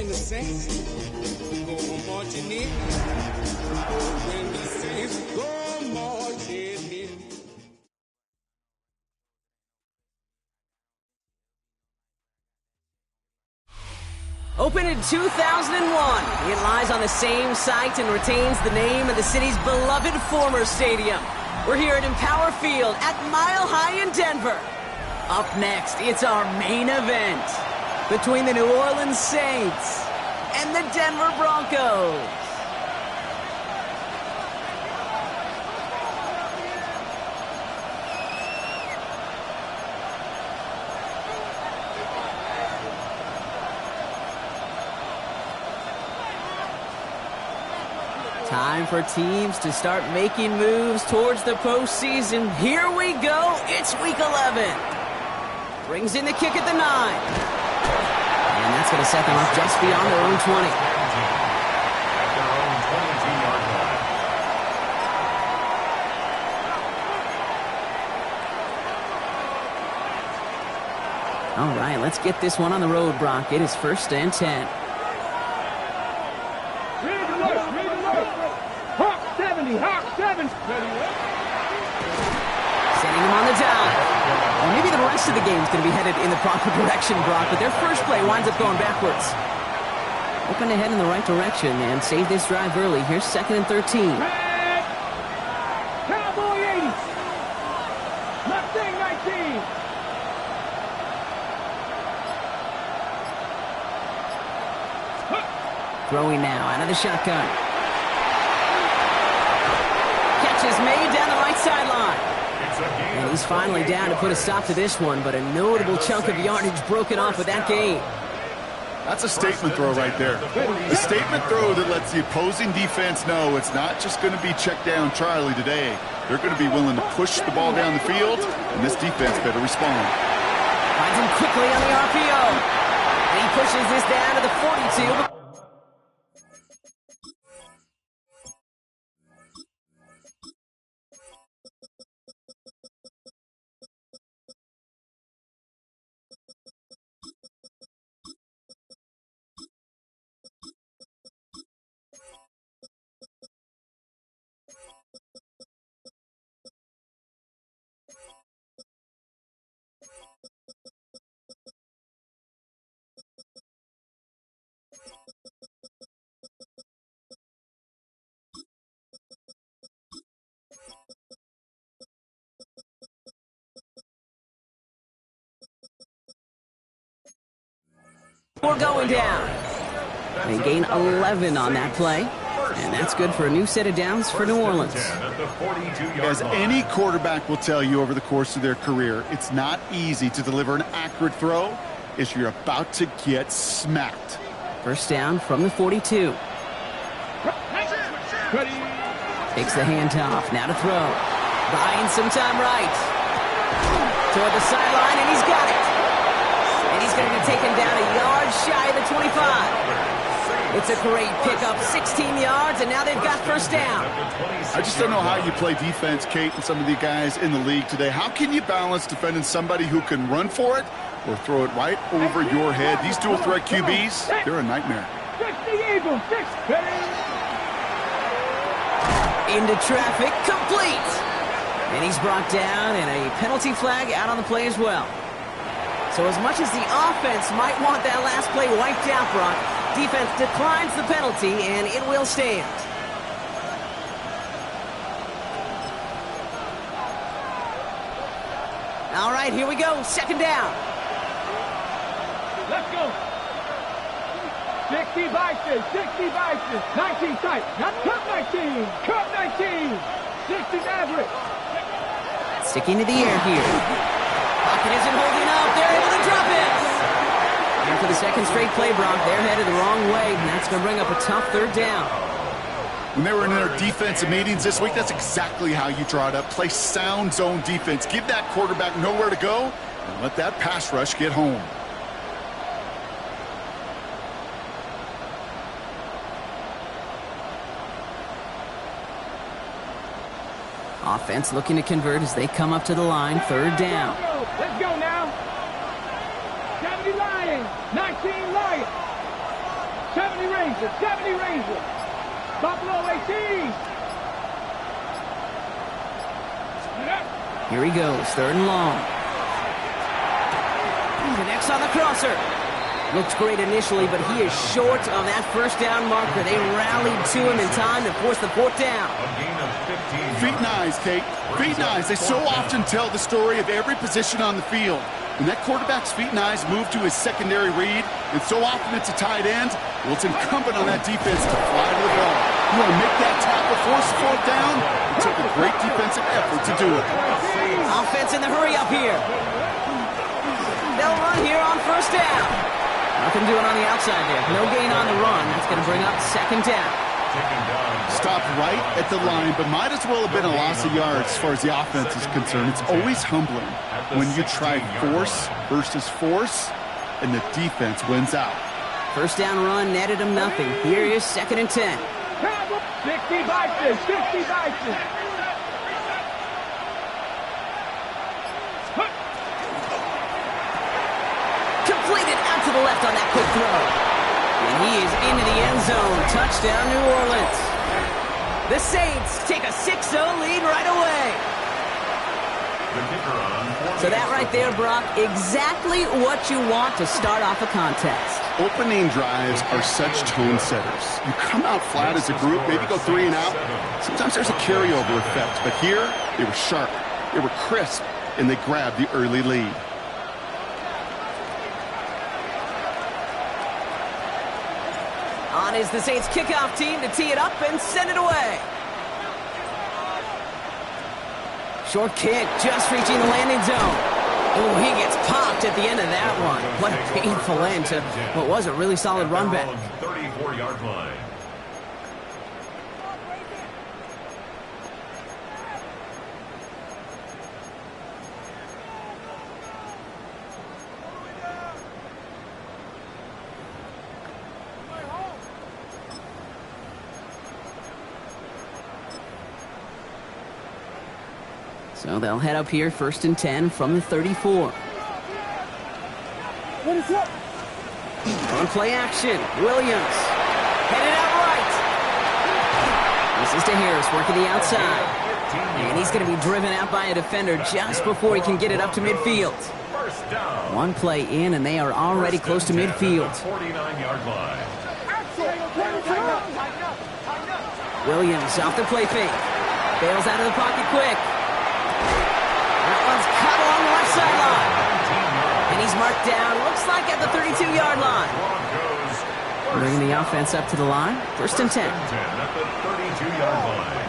when the saints go marching in. Oh, when the saints go marching in. Opened in 2001, it lies on the same site and retains the name of the city's beloved former stadium. We're here at Empower Field at Mile High in Denver. Up next, it's our main event between the New Orleans Saints and the Denver Broncos. Time for teams to start making moves towards the postseason. Here we go. It's week 11. Brings in the kick at the 9. And that's going to set them up just beyond their own 20. All right, let's get this one on the road, Brock. It is 1st and 10. Hawk 7. Sending him on the down. Well, maybe the rest of the game is going to be headed in the proper direction, Brock, but their first play winds up going backwards. Hoping to head in the right direction and save this drive early. Here's 2nd and 13. Red. Cowboy 80. Mustang 19. Throwing now out of the shotgun. Is made down the right sideline. And he's finally down to put a stop to this one, but a notable chunk of yardage broken off with that gain. That's a statement throw right there. A statement throw that lets the opposing defense know it's not just going to be check down Charlie today. They're going to be willing to push the ball down the field, and this defense better respond. Finds him quickly on the RPO. And he pushes this down to the 42. We're going down. They gain 11 on that play, and that's good for a new set of downs for New Orleans. As any quarterback will tell you over the course of their career, it's not easy to deliver an accurate throw if you're about to get smacked. 1st down from the 42. Takes the handoff, now to throw. Buying some time right. Toward the sideline, and he's got it. And he's going to be taken down a yard shy of the 25. It's a great pickup, 16 yards, and now they've got 1st down. I just don't know how you play defense, Kate, and some of the guys in the league today. How can you balance defending somebody who can run for it or throw it right over your head? These dual threat QBs, they're a nightmare. Into traffic, complete. And he's brought down, and a penalty flag out on the play as well. So as much as the offense might want that last play wiped out, Brock, defense declines the penalty, and it will stand. All right, here we go. 2nd down. Let's go. 60 vices, 19 tight, not cut 19, cut 19, 60 average. Sticking to the air here. Pocket isn't holding up. They're able to drop it. And for the 2nd straight play, Brock, they're headed the wrong way, and that's going to bring up a tough 3rd down. When they were in their defensive meetings this week, that's exactly how you draw it up. Play sound zone defense. Give that quarterback nowhere to go, and let that pass rush get home. Offense looking to convert as they come up to the line. 3rd down. Let's go now. 70 Lions, 19 Lions. 70 Razor, 70 Razor. Buffalo 18. Here he goes, 3rd and long. Connects on the crosser. Looked great initially, but he is short of that 1st down marker. They rallied to him in time to force the 4th down. Feet and eyes, Kate. Feet and eyes. They so often tell the story of every position on the field. When that quarterback's feet and eyes move to his secondary read, and so often it's a tight end, well, it's incumbent on that defense to fly to the ball. You want to make that tackle, force the 4th down? It took a great defensive effort to do it. Offense in the hurry up here. They'll run here on 1st down. Nothing doing on the outside there. No gain on the run. That's going to bring up 2nd down. Stopped right at the line, but might as well have been a loss of yards as far as the offense is concerned. It's always humbling when you try force versus force, and the defense wins out. 1st down run netted him nothing. Here is 2nd and 10. 60 Bison, 60 Bison. Completed out to the left on that quick throw. And he is into the end zone. Touchdown, New Orleans. The Saints take a 6-0 lead right away. So that right there, Brock, exactly what you want to start off a contest. Opening drives are such tone setters. You come out flat as a group, maybe go 3 and out. Sometimes there's a carryover effect, but here they were sharp, they were crisp, and they grabbed the early lead. On is the Saints kickoff team to tee it up and send it away. Short kick, just reaching the landing zone. Oh, he gets popped at the end of that one. What a painful end to what was a really solid run back. 34-yard line. So they'll head up here, 1st and 10 from the 34. On play action, Williams. Headed out right. This is to Harris, working the outside. And he's going to be driven out by a defender just before he can get it up to midfield. 1 play in, and they are already close to midfield. 49-yard line. Williams off the play fake. Bails out of the pocket quick. That one's cut along the left sideline. And he's marked down, looks like at the 32-yard line. Bringing the offense up to the line. 1st and 10. At the 32-yard line.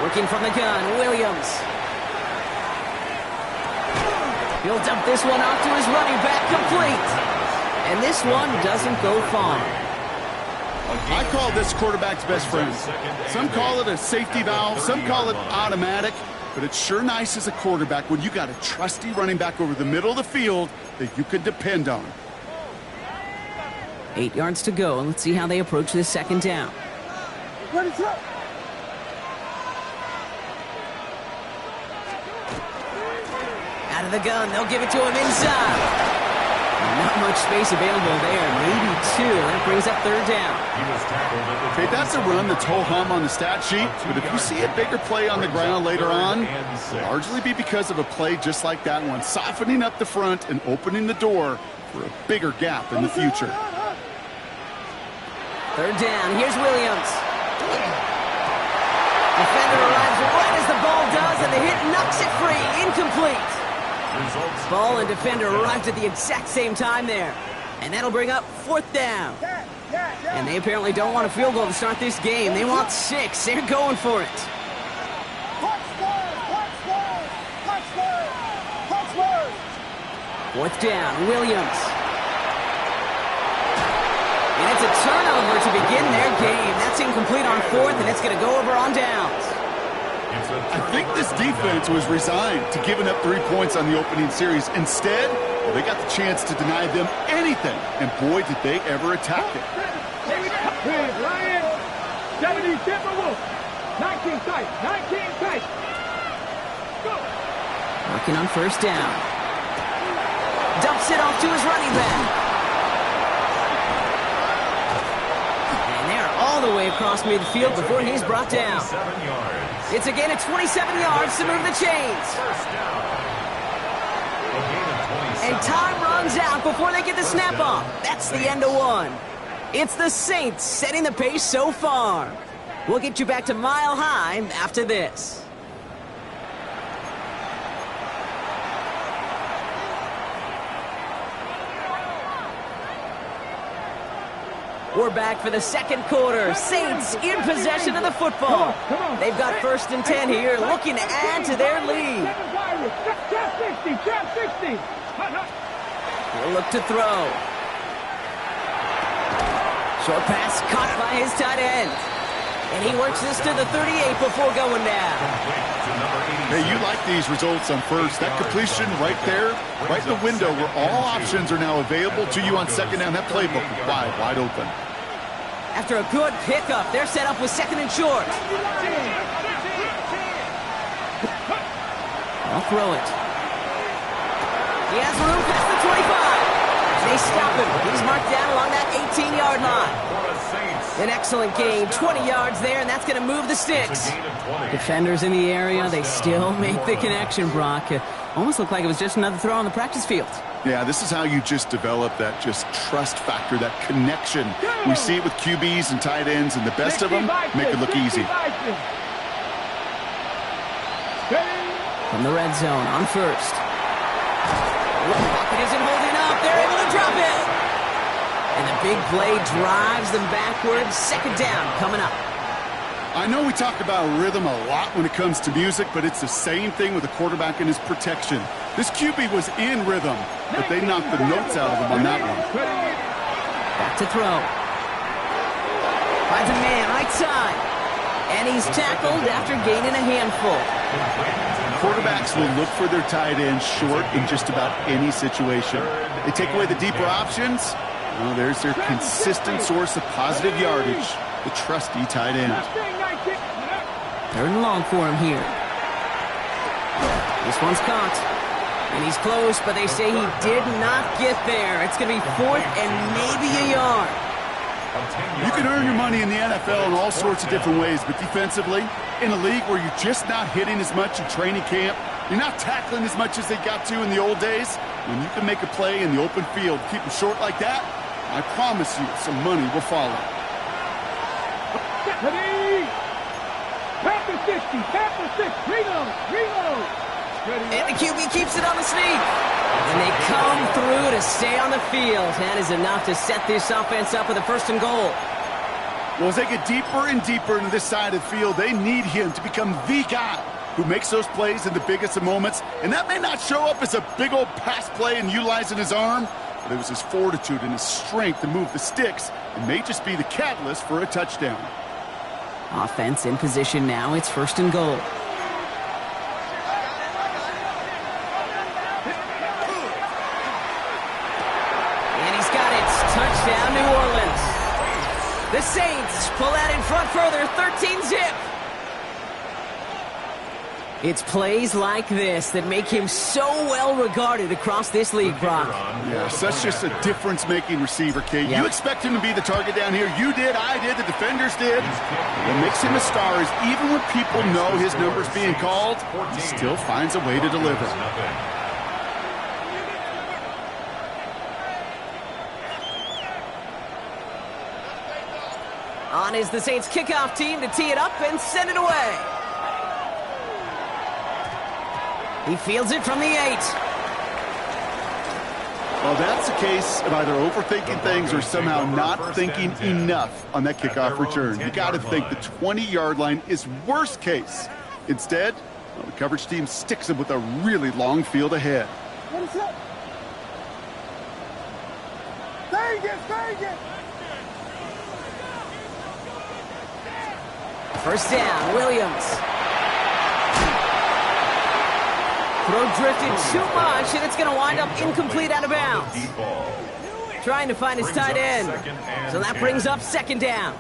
Working from the gun, Williams. He'll dump this one off to his running back, complete. And this one doesn't go far. I call this quarterback's best friend. Some call it a safety valve, some call it automatic, but it's sure nice as a quarterback when you got a trusty running back over the middle of the field that you can depend on. 8 yards to go, and let's see how they approach this 2nd down. Out of the gun, they'll give it to him inside. Not much space available there, maybe 2. That brings up 3rd down. Okay, that's a run that's ho-hum on the stat sheet, but if you see a bigger play on the ground later on, it'll largely be because of a play just like that one, softening up the front and opening the door for a bigger gap in the future. 3rd down, here's Williams. Defender arrives right as the ball does, and the hit knocks it free, incomplete. Ball and defender arrived at the exact same time there. And that'll bring up 4th down. And they apparently don't want a field goal to start this game. They want 6. They're going for it. 4th down, Williams. And it's a turnover to begin their game. That's incomplete on 4th, and it's going to go over on downs. I think this defense was resigned to giving up 3 points on the opening series. Instead, well, they got the chance to deny them anything, and boy, did they ever attack it. Here's Ryan, 70 Timberwolves, 19 tight, 19 tight. Go. Working on 1st down. Dumps it off to his running back. the way across midfield before he's brought down. 7 yards. It's a gain of 27 yards to move the chains. First down. A gain of 27. And time runs out before they get the snap off. That's the end of one. It's the Saints setting the pace so far. We'll get you back to Mile High after this. We're back for the second quarter. Saints in possession of the football. They've got 1st and 10 here, looking to add to their lead. He'll look to throw. Short pass caught by his tight end. And he works this to the 38 before going down. Hey, you like these results on first. That completion right there, right in the window where all options are now available to you on second down. That playbook wide open. After a good pickup, they're set up with 2nd and short. I'll throw it. He has room past the 25. They stop him. He's marked down along that 18-yard line. An excellent gain, 20 yards there, and that's going to move the sticks. Defenders in the area, they still make the connection, Brock. It almost looked like it was just another throw on the practice field. Yeah, this is how you just develop that just trust factor, that connection. We see it with QBs and tight ends, and the best of them make it look easy. From the red zone on first. Pocket isn't holding up. They're able to drop it. And the big play drives them backwards. 2nd down coming up. I know we talk about rhythm a lot when it comes to music, but it's the same thing with the quarterback and his protection. This QB was in rhythm, but they knocked the notes out of him on that one. Back to throw. Finds a man right side. And he's tackled after gaining a handful. Quarterbacks will look for their tight end short in just about any situation. They take away the deeper options. Well, there's their consistent source of positive yardage, the trusty tight end. 3rd and long for him here. This one's caught. And he's close, but they say he did not get there. It's going to be 4th and maybe a yard. You can earn your money in the NFL in all sorts of different ways, but defensively, in a league where you're just not hitting as much in training camp, you're not tackling as much as they got to in the old days, when you can make a play in the open field, keep them short like that, I promise you some money will follow. Past the 60, past the 6, reload. And the QB keeps it on the sneak. And they come through to stay on the field. That is enough to set this offense up with a 1st and goal. Well, as they get deeper and deeper into this side of the field, they need him to become the guy who makes those plays in the biggest of moments. And that may not show up as a big old pass play and utilizing his arm, but it was his fortitude and his strength to move the sticks. It may just be the catalyst for a touchdown. Offense in position now. It's 1st and goal. Touchdown, New Orleans. The Saints pull that in front further, 13-zip. It's plays like this that make him so well regarded across this league, Brock. Yeah, such just a difference-making receiver, Kate. Yep. You expect him to be the target down here. You did, I did, the defenders did. What makes him a star is even when people know his number's being called, he still finds a way to deliver. On is the Saints kickoff team to tee it up and send it away. He fields it from the 8. Well, that's a case of either overthinking things or somehow not thinking enough on that kickoff return. You got to think the 20-yard line is worst case. Instead, well, the coverage team sticks him with a really long field ahead. What is that? Vegas! First down, Williams. Throw drifted too much, and it's going to wind up incomplete out of bounds. Trying to find his tight end. So that brings up 2nd down.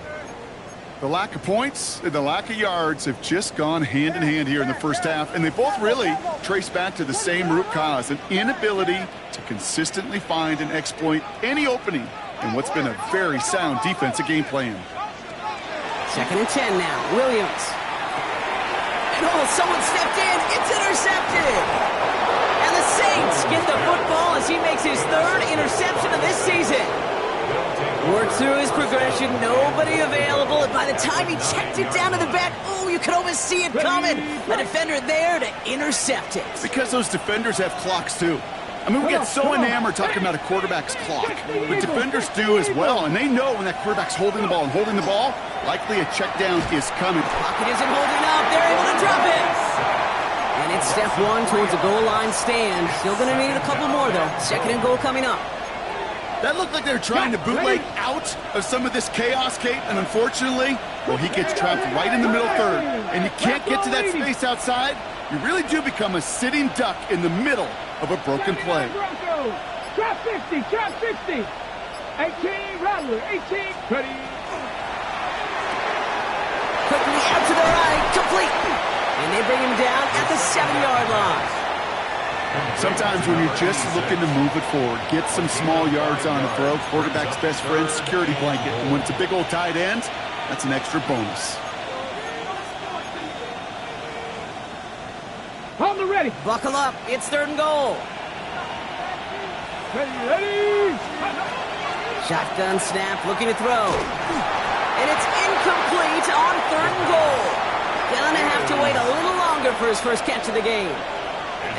The lack of points and the lack of yards have just gone hand in hand here in the first half, and they both really trace back to the same root cause, an inability to consistently find and exploit any opening in what's been a very sound defensive game plan. 2nd and 10 now. Williams. And someone stepped in. It's intercepted. And the Saints get the football as he makes his 3rd interception of this season. Worked through his progression, nobody available, and by the time he checked it down to the back, you could almost see it coming. A defender there to intercept it. Because those defenders have clocks too. I mean, we get so enamored talking about a quarterback's clock, but defenders do as well, and they know when that quarterback's holding the ball, likely a check down is coming. Pocket isn't holding up. They're able to drop it. And it's step 1 towards a goal line stand. Still going to need a couple more, though. 2nd and goal coming up. That looked like they were trying to bootleg out of some of this chaos, Kate, and unfortunately, he gets trapped right in the middle 3rd, and you can't get to that space outside. You really do become a sitting duck in the middle of a broken play. Trap 60, trap 60. 18, Rattler, 18, ready. Quickly out to the right, complete. And they bring him down at the 7-yard line. Sometimes when you're just looking to move it forward, get some small yards on a throw, quarterback's best friend, security blanket. And when it's a big old tight end, that's an extra bonus. On the ready. Buckle up. It's 3rd and goal. Ready. Shotgun snap, looking to throw. And it's incomplete on 3rd and goal. Gonna have to wait a little longer for his first catch of the game.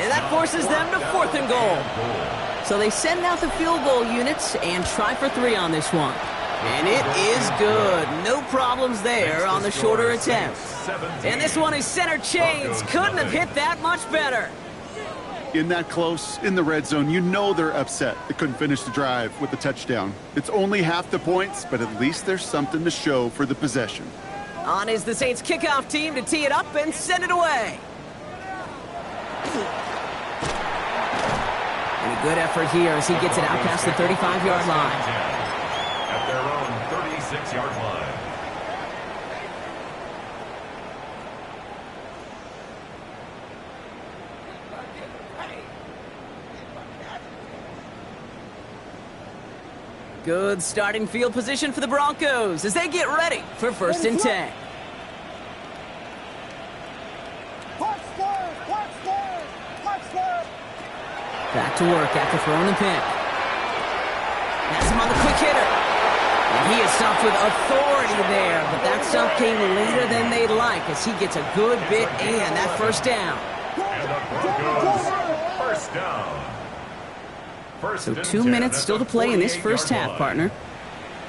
And that forces them to 4th and goal. So they send out the field goal units and try for 3 on this one. And it is good. No problems there on the shorter attempt. And this one is center chains. Couldn't have hit that much better. In that close, in the red zone, you know they're upset they couldn't finish the drive with the touchdown. It's only half the points, but at least there's something to show for the possession. On is the Saints kickoff team to tee it up and send it away. And a good effort here as he gets it out past the 35-yard line. At their own 36-yard line. Good starting field position for the Broncos as they get ready for 1st and 10. Back to work after throwing the pick. That's him on the quick hitter. And he is stuffed with authority there, but that stuff came later than they'd like as he gets a good bit and that 1st down. And the Broncos, 1st down. So 2 minutes still to play in this first half, partner.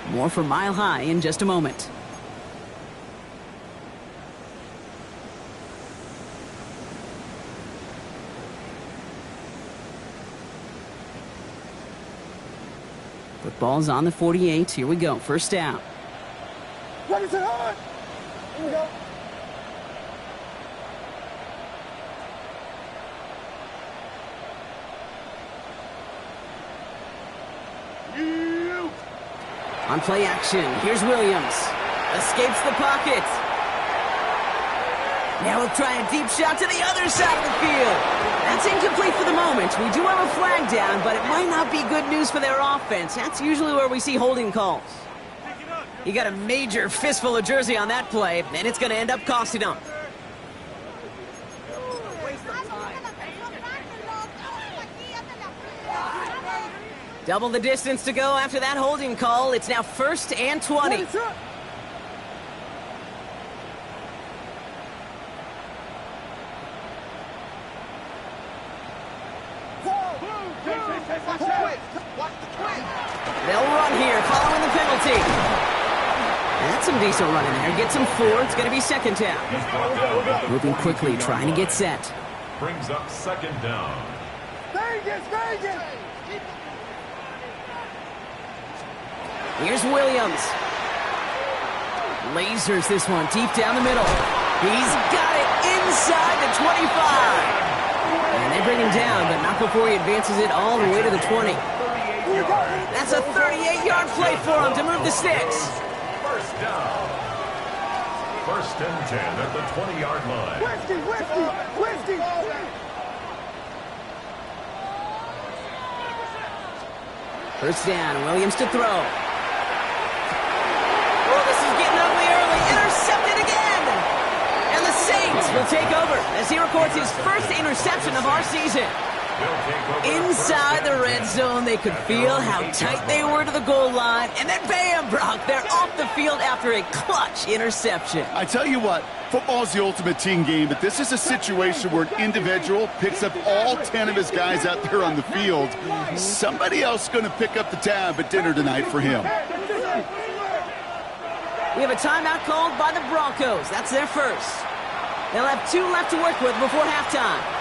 More for Mile High in just a moment. Football's on the 48. Here we go. 1st down. Ready, set, on. Here we go. On play action, here's Williams. Escapes the pocket. Now he'll try a deep shot to the other side of the field. That's incomplete for the moment. We do have a flag down, but it might not be good news for their offense. That's usually where we see holding calls. He got a major fistful of jersey on that play, and it's going to end up costing him. Double the distance to go after that holding call. It's now 1st and 20. They'll run here following the penalty. That's some decent running there. Gets him 4. It's going to be 2nd down. Moving quickly, trying to get set. Brings up 2nd down. Vegas! Here's Williams. Lasers this one deep down the middle. He's got it inside the 25. And they bring him down, but not before he advances it all the way to the 20. That's a 38-yard play for him to move the sticks. 1st down. 1st and 10 at the 20-yard line. Whiskey! First down, Williams to throw. Oh, this is getting ugly early. Intercepted! will take over as he records his first interception of our season. Inside the red zone, they could feel how tight they were to the goal line. And then bam, Brock, they're off the field after a clutch interception. I tell you what, football's the ultimate team game, but this is a situation where an individual picks up all 10 of his guys out there on the field. Somebody else is going to pick up the tab at dinner tonight for him. We have a timeout called by the Broncos. That's their first. They'll have 2 left to work with before halftime.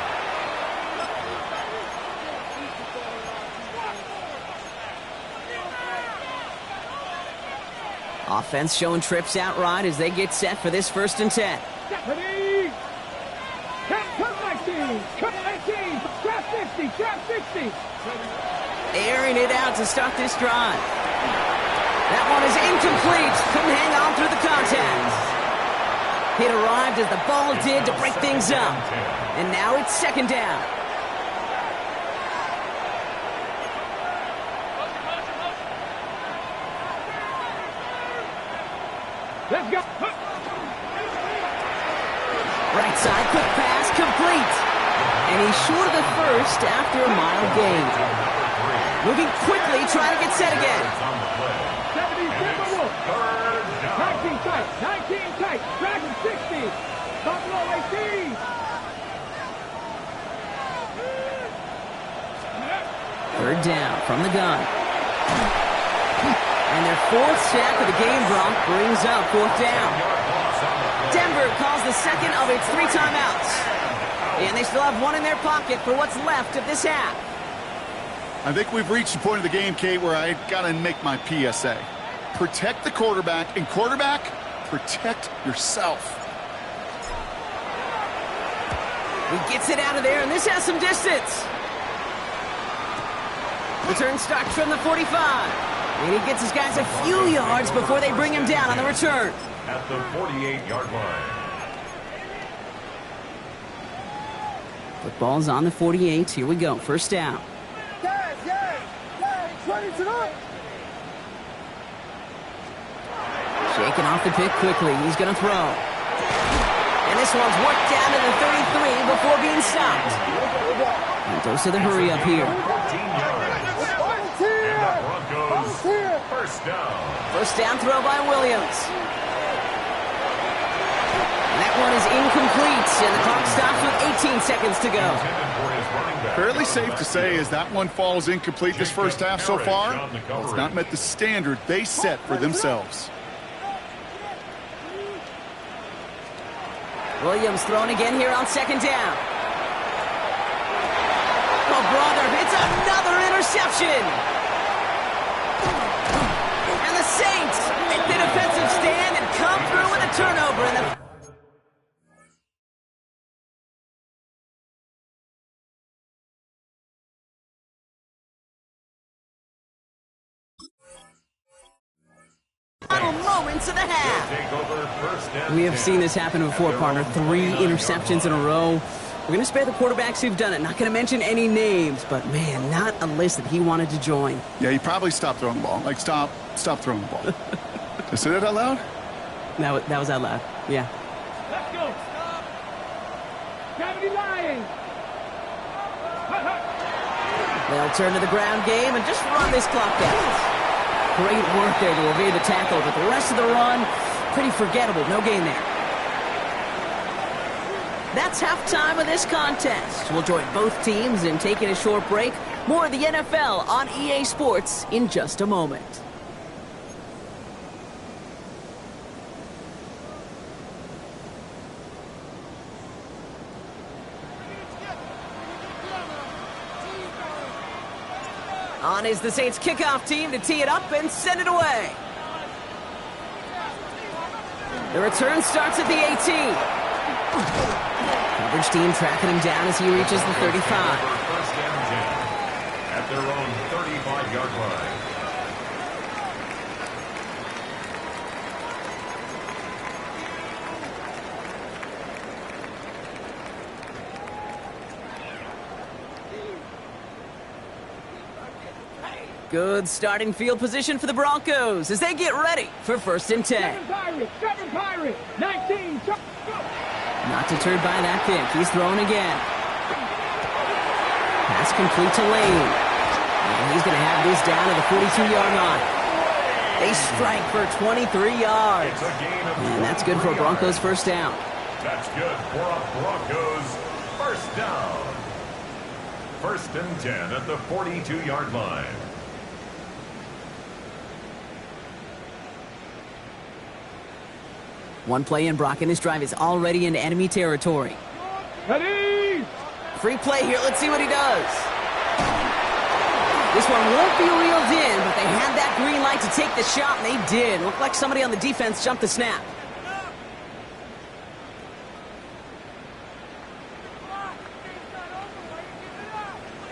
Offense showing trips out right as they get set for this 1st and 10. Ready? Cut 19, cut 19, trap 60, trap 60. Airing it out to start this drive. That one is incomplete. Couldn't hang on through the contact. It arrived as the ball did to break things up. And now it's 2nd down. Let's go. Right side, quick pass, complete. And he's short of the first after a mile gain. Moving quickly, trying to get set again. 70 Timberwolves. 19 tight, 19 tight, Dragon 60. Buffalo 18. Third down from the gun. And their 4th sack of the game, Bronk, brings up 4th down. Denver calls the second of its 3 timeouts. And they still have 1 in their pocket for what's left of this half. I think we've reached the point of the game, Kate, where I got to make my PSA. Protect the quarterback, and quarterback, protect yourself. He gets it out of there, and this has some distance. Return starts from the 45. And he gets his guys a few yards before they bring him down on the return. At the 48-yard line. Football's on the 48. Here we go. 1st down. Shaking off the pick quickly. He's going to throw. And this one's worked down to the 33 before being stopped. And dose of the hurry up here. 14 yards. Broncos, 1st down. 1st down throw by Williams. And that one is incomplete, and the clock stops with 18 seconds to go. Fairly safe to say as that one falls incomplete this 1st half so far. Well, it's not met the standard they set for themselves. Williams throwing again here on 2nd down. Oh, brother, it's another interception. And the Saints make the defensive stand and come through with a turnover in the... final moments of the half. We have seen this happen before, partner. 3 interceptions in a row. We're going to spare the quarterbacks who've done it. Not going to mention any names, but, man, not a list that he wanted to join. Yeah, he probably stopped throwing the ball. Like, stop throwing the ball. Did I say that out loud? That was out loud, yeah. Let's go. Gravity Lions. They'll turn to the ground game and just run this clock out. Great work there to evade the tackle, but the rest of the run, pretty forgettable. No gain there. That's halftime of this contest. We'll join both teams in taking a short break. More of the NFL on EA Sports in just a moment. On is the Saints kickoff team to tee it up and send it away. The return starts at the 18. Coverage team tracking him down as he reaches the 35. First down 10 at their own 35-yard line. Good starting field position for the Broncos as they get ready for 1st and 10. 7 Pirates, 19. Not deterred by that pick. He's throwing again. Pass complete to Lane. And he's going to have this down to the 42-yard line. They strike for 23 yards. And that's good for a Broncos first down. That's good for a Broncos first down. 1st and 10 at the 42-yard line. One play in, Brock, and this drive is already into enemy territory. Ready? Free play here. Let's see what he does. This one won't be reeled in, but they had that green light to take the shot, and they did. Looked like somebody on the defense jumped the snap.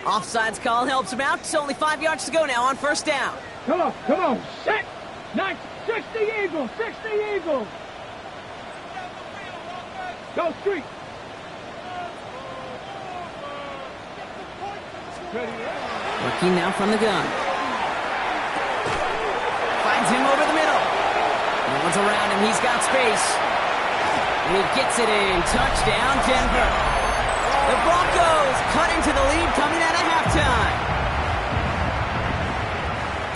Offsides call helps him out. It's only 5 yards to go now on first down. Come on. Set. 60 Eagles, 60 Eagles. Go street. Working now from the gun. Finds him over the middle. No one's around him. He's got space. And he gets it in. Touchdown, Denver. The Broncos cutting to the lead coming out of halftime.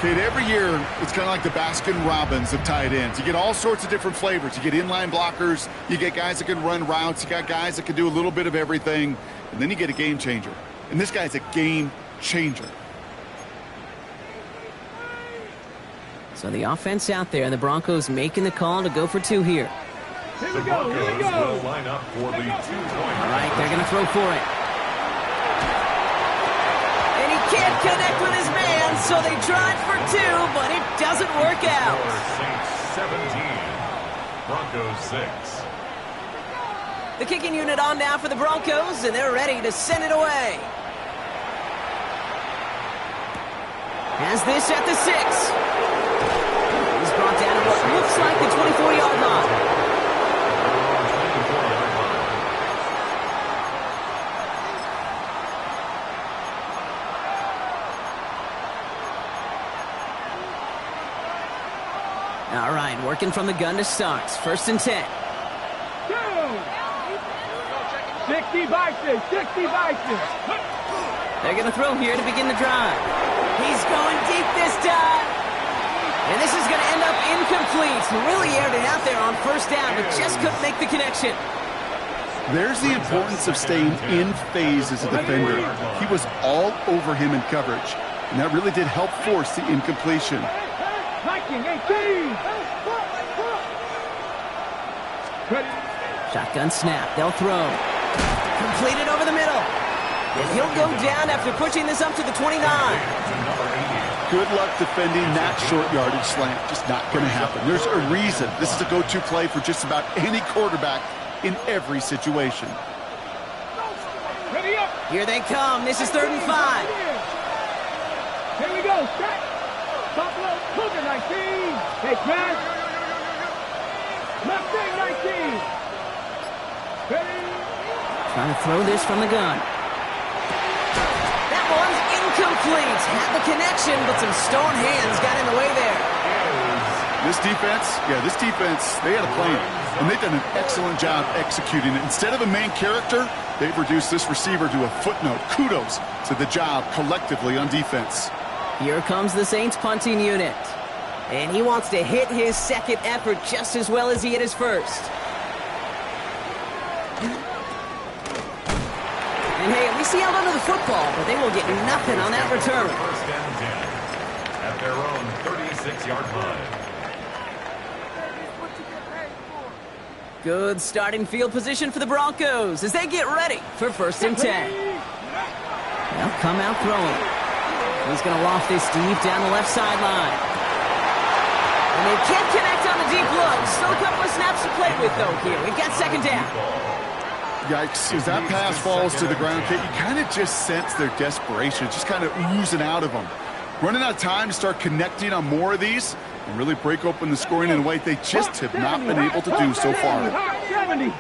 Kate, every year, it's kind of like the Baskin-Robbins of tight ends. You get all sorts of different flavors. You get inline blockers. You get guys that can run routes. You got guys that can do a little bit of everything. And then you get a game changer. And this guy's a game changer. So the offense out there, the Broncos making the call to go for two here. Here The we go. Broncos will line up for the 2-point. All right, they're going to throw for it. And he can't connect with his man, so they tried for two, but it doesn't work out. Saints 17, Broncos 6. The kicking unit on now for the Broncos, and they're ready to send it away. Has this at the 6. He's brought down to what looks like the 24-yard line. All right, working from the gun to start. 1st and 10. 60 Vikings, 60 Vikings. They're going to throw here to begin the drive. He's going deep this time. And this is going to end up incomplete. Really aired it out there on first down, but just couldn't make the connection. There's the importance of staying in phase as a defender. He was all over him in coverage, and that really did help force the incompletion. Viking 18. Shotgun snap. They'll throw. Completed over the middle. And he'll go down after pushing this up to the 29. Good luck defending that short yardage slant. Just not going to happen. There's a reason. This is a go-to play for just about any quarterback in every situation. Ready up. Here they come. This is 3rd and 5. Here we go. Set. Buffalo Cougar 19. Hey, pass. Left wing 19. Ready. Trying to throw this from the gun. That one's incomplete. Had the connection, but some stone hands got in the way there. This defense, they had a plan, and they've done an excellent job executing it. Instead of a main character, they've reduced this receiver to a footnote. Kudos to the job collectively on defense. Here comes the Saints punting unit. And he wants to hit his second effort just as well as he hit his first. And hey, at least he held onto the football, but they will get nothing on that return. 1st and 10 at their own 36-yard line. Good starting field position for the Broncos as they get ready for 1st and 10. They'll come out throwing. He's going to loft this deep down the left sideline. And they can't connect on the deep look. Still a couple of snaps to play with, though, here. We've got 2nd down. Yikes, as that pass falls to the ground, Kate, you kind of just sense their desperation, just kind of oozing out of them. Running out of time to start connecting on more of these and really break open the scoring in a way they just have not been able to do so far. 70.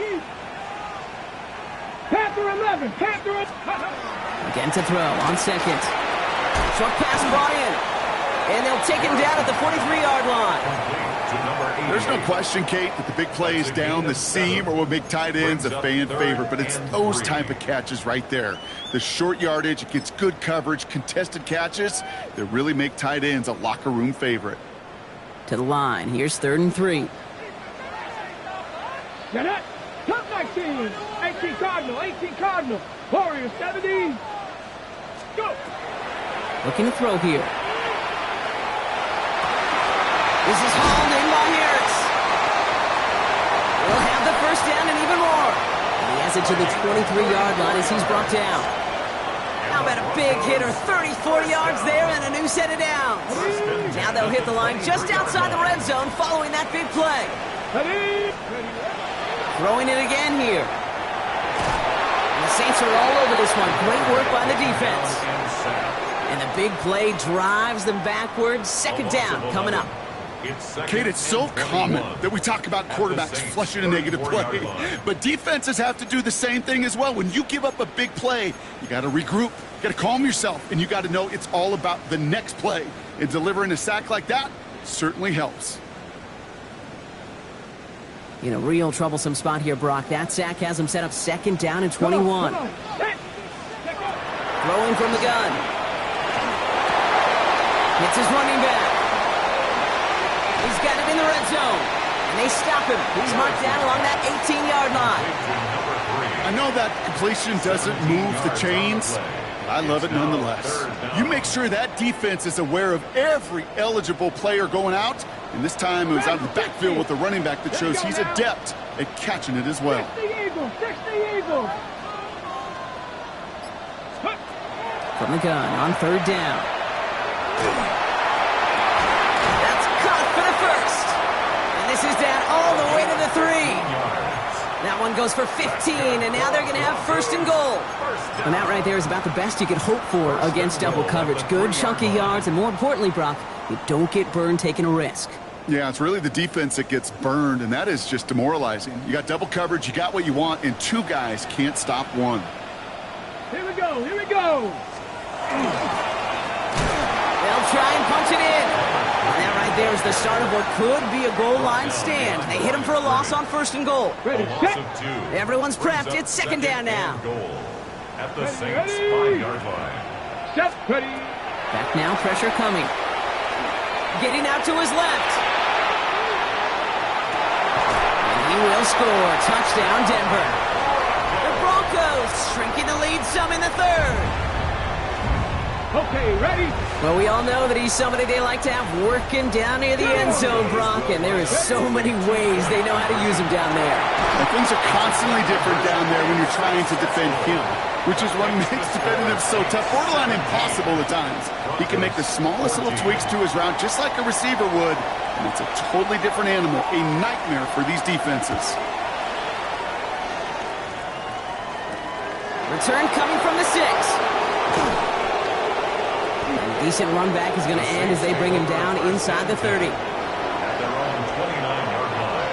Panther 11. Panther 11. Again to throw on 2nd. Short pass brought in. And they'll take him down at the 43-yard line. There's no question, Kate, that the big plays down the seam are what make tight ends a fan favorite, but it's those type of catches right there. The short yardage, it gets good coverage, contested catches that really make tight ends a locker room favorite. To the line. Here's 3rd and 3. Get it. Top 19. 18 Cardinal. 18 Cardinal. Warriors 70. Go. Looking to throw here. This is hauled in by Harris. We'll have the first down and even more. And he has it to the 23-yard line as he's brought down. How about a big hitter? 34 yards there and a new set of downs. Now they'll hit the line just outside the red zone following that big play. Throwing it again here. And the Saints are all over this one. Great work by the defense. And the big play drives them backwards. 2nd down coming up. Kate, it's so common that we talk about quarterbacks flushing a negative play, but defenses have to do the same thing as well. When you give up a big play, you got to regroup, you got to calm yourself, and you got to know it's all about the next play. And delivering a sack like that certainly helps. In a real troublesome spot here, Brock. That sack has him set up 2nd down and 21. Throwing from the gun. Hits his running back. He's got it in the red zone. And they stop him. He's marked down along that 18-yard line. I know that completion doesn't move the chains. I love it nonetheless. You make sure that defense is aware of every eligible player going out. And this time it was out of the backfield with the running back that shows he's adept at catching it as well. 60 Eagles. 60 Eagles. From the gun on 3rd down. This is down all the way to the 3. That one goes for 15, and now they're going to have 1st and goal. And that right there is about the best you could hope for against double coverage. Good chunky yards, and more importantly, Brock, you don't get burned taking a risk. Yeah, it's really the defense that gets burned, and that is just demoralizing. You got double coverage, you got what you want, and 2 guys can't stop one. Here we go. Here we go. They'll try and punch it in. And that right there is the start of what could be a goal line stand. They hit him for a loss on 1st and goal. Ready, set. Everyone's prepped. It's 2nd down now. At the Saints' 5-yard line. Set. Ready. Back now, pressure coming. Getting out to his left. And he will score. Touchdown, Denver. The Broncos shrinking the lead some in the 3rd. Okay, ready? Well, we all know that he's somebody they like to have working down near the end zone, Brock, and there is so many ways they know how to use him down there. And things are constantly different down there when you're trying to defend him, which is what makes defending him so tough, borderline impossible at times. He can make the smallest little tweaks to his route just like a receiver would, and it's a totally different animal, a nightmare for these defenses. Return coming from the 6. Decent run back is going to end as they bring him down inside the 30. At their own 29-yard line.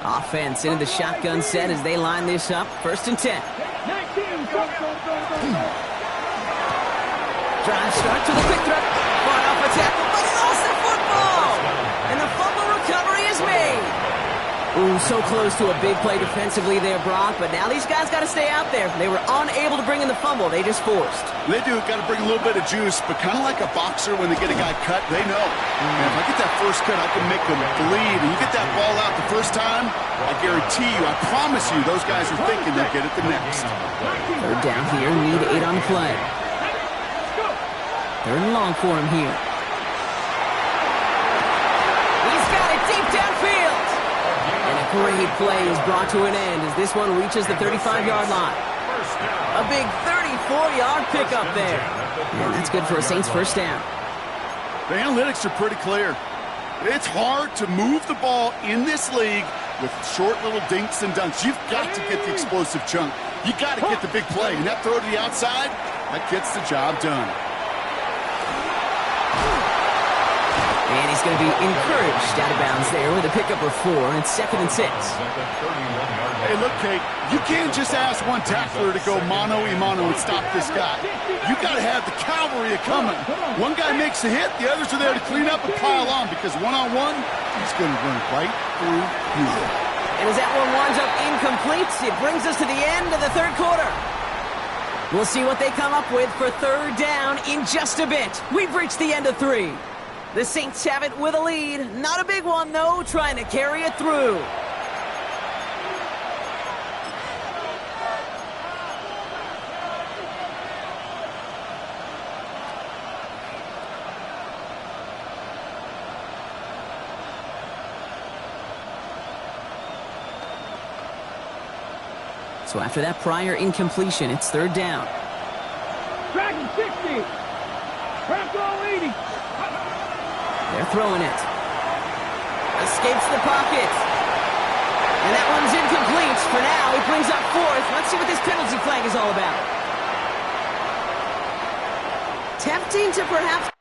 Offense into the shotgun set as they line this up. 1st and 10. 19. Go. Drive start to the quick throw. Fought off a tackle, but he lost the football. And the fumble recovery is made. Ooh, so close to a big play defensively there, Brock, but now these guys got to stay out there. They were unable to bring in the fumble. They just forced. They do. Got to bring a little bit of juice, but kind of like a boxer when they get a guy cut, they know. Man, if I get that first cut, I can make them bleed. And you get that ball out the first time, I guarantee you, I promise you, those guys are thinking they'll get it the next. 3rd down here, need 8 on the play. 3rd and long for him here. He's got it deep downfield. And a great play is brought to an end as this one reaches the 35-yard line. A big 34-yard pickup there. And that's good for a Saints 1st down. The analytics are pretty clear. It's hard to move the ball in this league with short little dinks and dunks. You've got to get the explosive chunk. You got to get the big play. And that throw to the outside, that gets the job done. And he's going to be encouraged out of bounds there with a pickup of 4, and it's 2nd and 6. Hey, look, Kate, you can't just ask one tackler to go mano-a-mano and stop this guy. You got to have the cavalry coming. One guy makes a hit, the others are there to clean up and pile on, because one-on-one, he's going to run right through you. And as that one winds up incomplete, it brings us to the end of the 3rd quarter. We'll see what they come up with for 3rd down in just a bit. We've reached the end of 3. The Saints have it with a lead. Not a big one, though, trying to carry it through. So after that prior incompletion, it's 3rd down. Dragon 60. Bronco 80. They're throwing it. Escapes the pocket. And that one's incomplete. For now, he brings up 4th. Let's see what this penalty flag is all about. Tempting to perhaps...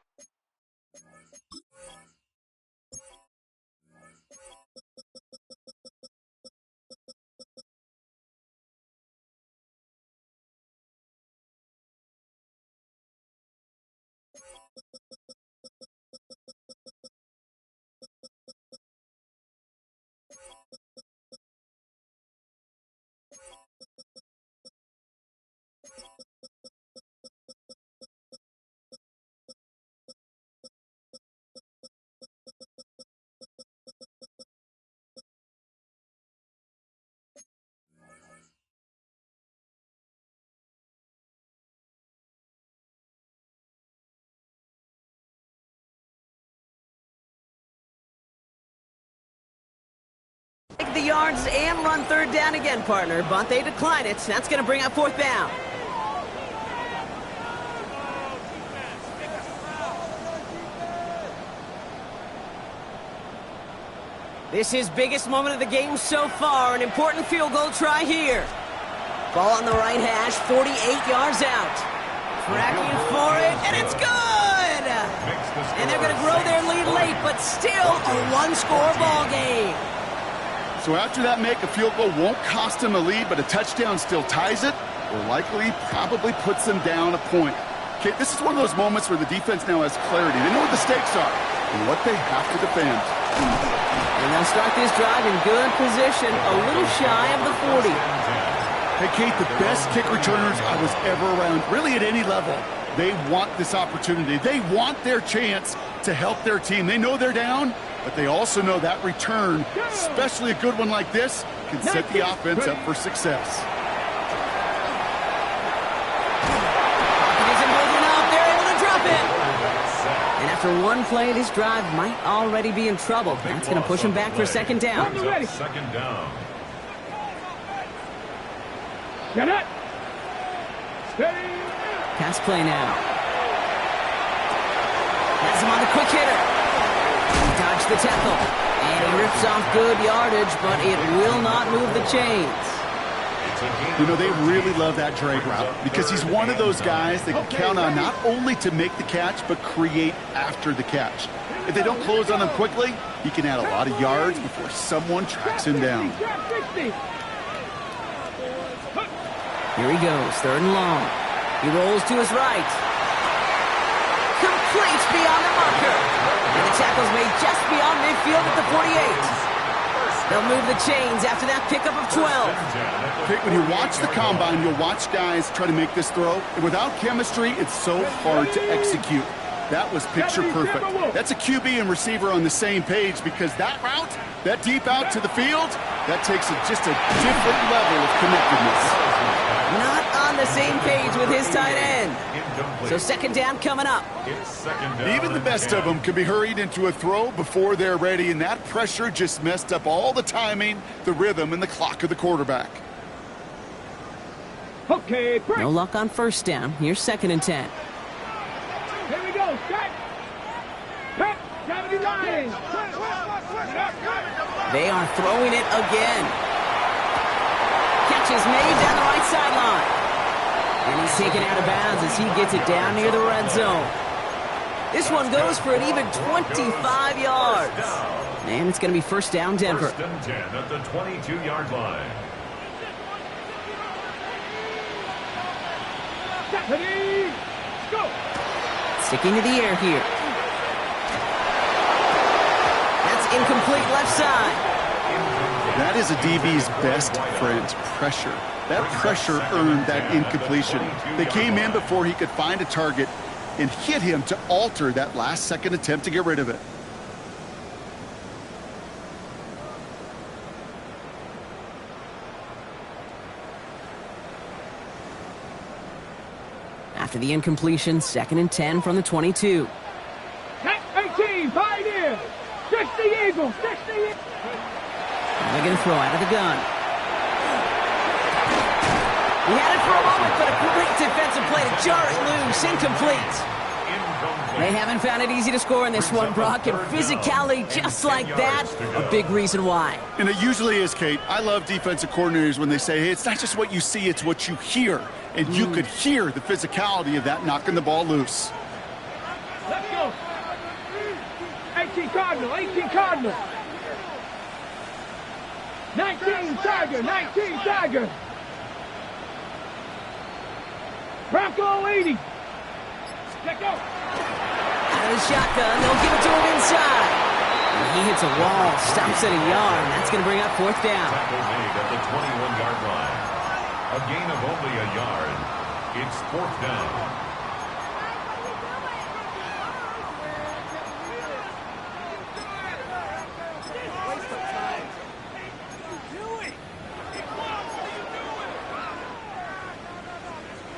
the yards and run 3rd down again, partner. But they decline it. That's going to bring up 4th down. This is biggest moment of the game so far. An important field goal try here. Ball on the right hash, 48 yards out. Tracking for it, and it's good! And they're going to grow their lead late, but still a one-score ball game. So after that make, a field goal won't cost him a lead, but a touchdown still ties it, or likely probably puts them down a point. Okay, this is one of those moments where the defense now has clarity. They know what the stakes are and what they have to defend. And they'll start this drive in good position, a little shy of the 40. Hey, Kate, the best kick returners I was ever around, really at any level, they want this opportunity. They want their chance to help their team. They know they're down, but they also know that return, especially a good one like this, can set the offense up for success. It isn't holding up. They're able to drop it. And after one play, this drive might already be in trouble. That's going to push him back for 2nd down. 2nd down. Get it. Steady. Pass play now. Has him on the quick hitter. He dodged the tackle. And he rips off good yardage, but it will not move the chains. You know, they really love that drag route because he's one of those guys they can count on not only to make the catch, but create after the catch. If they don't close on him quickly, he can add a lot of yards before someone tracks him down. Here he goes, 3rd and long. He rolls to his right. Complete beyond the marker. And the tackle's made just beyond midfield at the 48. They'll move the chains after that pickup of 12. Okay, when you watch the combine, you'll watch guys try to make this throw. And without chemistry, it's so hard to execute. That was picture perfect. That's a QB and receiver on the same page because that route, that deep out to the field, that takes just a different level of connectedness. Not on the same page with his tight end. So 2nd down coming up. Even the best of them can be hurried into a throw before they're ready, and that pressure just messed up all the timing, the rhythm, and the clock of the quarterback. Okay, break. No luck on 1st down. Here's 2nd and 10. Here we go. Set. Pep. 79. They are throwing it again. Catch is made down the right sideline. And he's taken out of bounds as he gets it down near the red zone. This one goes for an even 25 yards. And it's going to be first down, Denver. First and 10 at the 22-yard line. Ready, go. Sticking to the air here. That's incomplete left side. That is a DB's best friend, pressure. That pressure earned that incompletion. They came in before he could find a target and hit him to alter that last-second attempt to get rid of it. After the incompletion, 2nd and 10 from the 22. 18, Pioneer. 60 Eagles, 60 Eagles. They're going to throw out of the gun. He had it for a moment, but a great defensive play to jar it loose. Incomplete. They haven't found it easy to score in this one, Brock, and physicality just like that, a big reason why. And it usually is, Kate. I love defensive coordinators when they say, hey, it's not just what you see, it's what you hear. And you could hear the physicality of that knocking the ball loose. Let's go. 18 Cardinal, 18 Cardinal. 19 Tiger, 19 Tiger. Bronco 80. Let go. Out of the shotgun, they'll give it to him inside. And he hits a wall, stops at a yard, and that's going to bring up fourth down. Tackle made at the 21-yard line. A gain of only a yard. It's fourth down.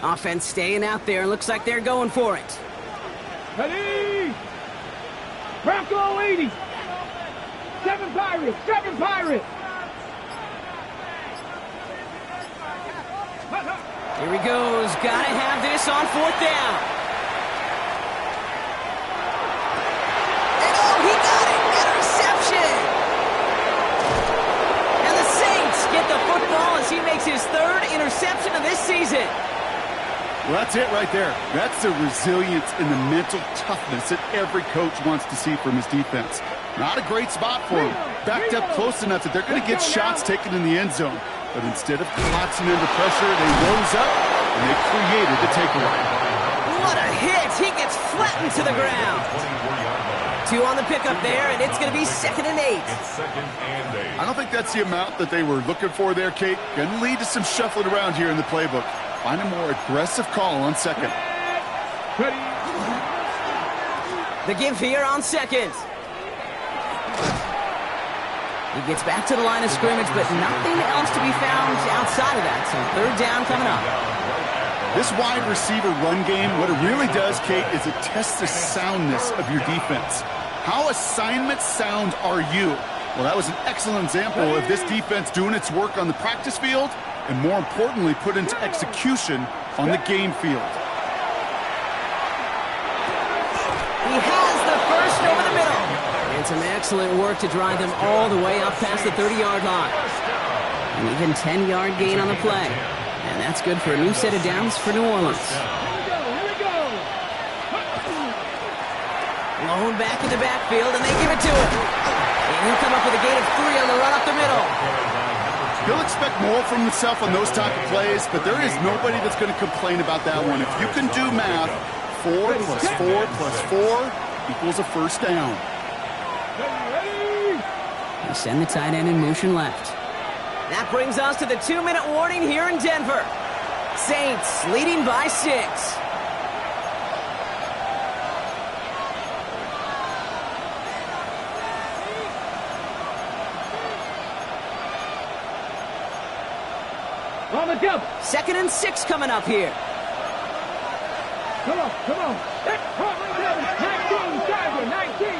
Offense staying out there. Looks like they're going for it. Ready. Bronco 80. 7 Pirates, 7 Pirates. Here he goes. Gotta have this on fourth down. And oh, he got it. Interception. And the Saints get the football as he makes his 3rd interception of this season. Well, that's it right there. That's the resilience and the mental toughness that every coach wants to see from his defense. Not a great spot for him. Backed up close enough that they're going to get shots taken in the end zone. But instead of collapsing under pressure, they rose up and they created the takeaway. What a hit! He gets flattened to the ground. 2 on the pickup there, and it's going to be 2nd and 8. It's 2nd and 8. I don't think that's the amount that they were looking for there, Kate. Going to lead to some shuffling around here in the playbook. Find a more aggressive call on 2nd. Ready. The give here on 2nd. He gets back to the line of scrimmage, but nothing else to be found outside of that. So 3rd down coming up. This wide receiver run game, what it really does, Kate, is it tests the soundness of your defense. How assignment sound are you? Well, that was an excellent example of this defense doing its work on the practice field and, more importantly, put into execution on the game field. He has the first over the middle. And some excellent work to drive them all the way up past the 30-yard line. An even 10-yard gain on the play. And that's good for a new set of downs for New Orleans. Here we go. Blown back in the backfield, and they give it to him. And he'll come up with a gain of 3 on the run up the middle. He'll expect more from himself on those type of plays, but there is nobody that's going to complain about that one. If you can do math, 4 plus 4 plus 4 equals a first down. They send the tight end in motion left. That brings us to the 2-minute warning here in Denver. Saints leading by 6. On the jump. 2nd and 6 coming up here. Come on, come on. 19, Tiger, 19.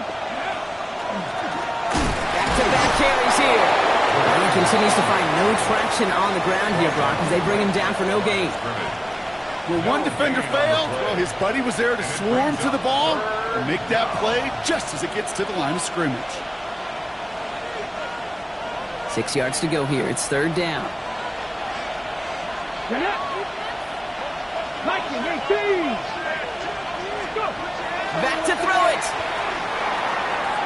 Back-to-back carries here. And he continues to find no traction on the ground here, Brock, as they bring him down for no gain. Well, one defender failed. Well, his buddy was there to swarm to the ball and make that play just as it gets to the line of scrimmage. 6 yards to go here. It's 3rd down. Get up. 19, 18. Go. Back to throw it.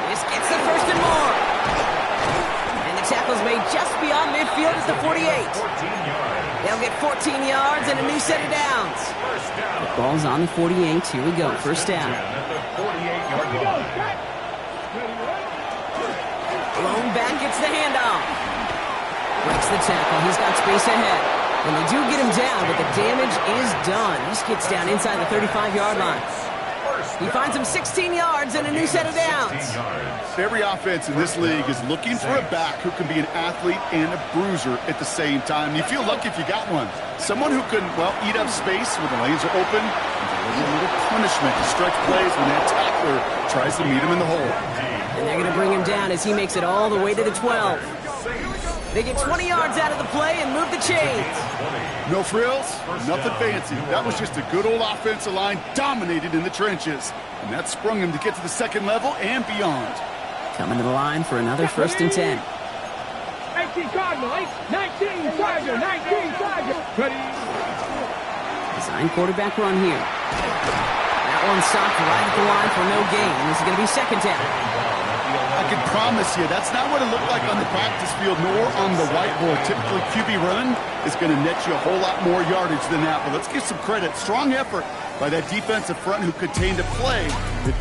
This gets the first and more. And the tackle's made just beyond midfield at the 48. 14 yards. They'll get 14 yards and a new set of downs. First down. Ball's on the 48. Here we go. First down. At the 48-yard line. Blown back gets the handoff. Breaks the tackle. He's got space ahead. And they do get him down, but the damage is done. He gets down inside the 35-yard line. He finds him 16 yards and a new set of downs. Every offense in this league is looking for a back who can be an athlete and a bruiser at the same time. You feel lucky if you got one. Someone who can, well, eat up space when the lanes are open and deliver a little punishment to stretch plays when that tackler tries to meet him in the hole. And they're going to bring him down as he makes it all the way to the 12. They get 20 yards out of the play and move the chains. No frills, nothing fancy. That was just a good old offensive line dominated in the trenches. And that sprung him to get to the second level and beyond. Coming to the line for another 1st and 10. 18 Cardinal, 19 Tiger, 19 Tiger. Ready. Design quarterback run here. That one stopped right at the line for no gain. This is going to be second down. I can promise you, that's not what it looked like on the practice field nor on the whiteboard. Typically, QB run is going to net you a whole lot more yardage than that. But let's give some credit. Strong effort by that defensive front who contained a play that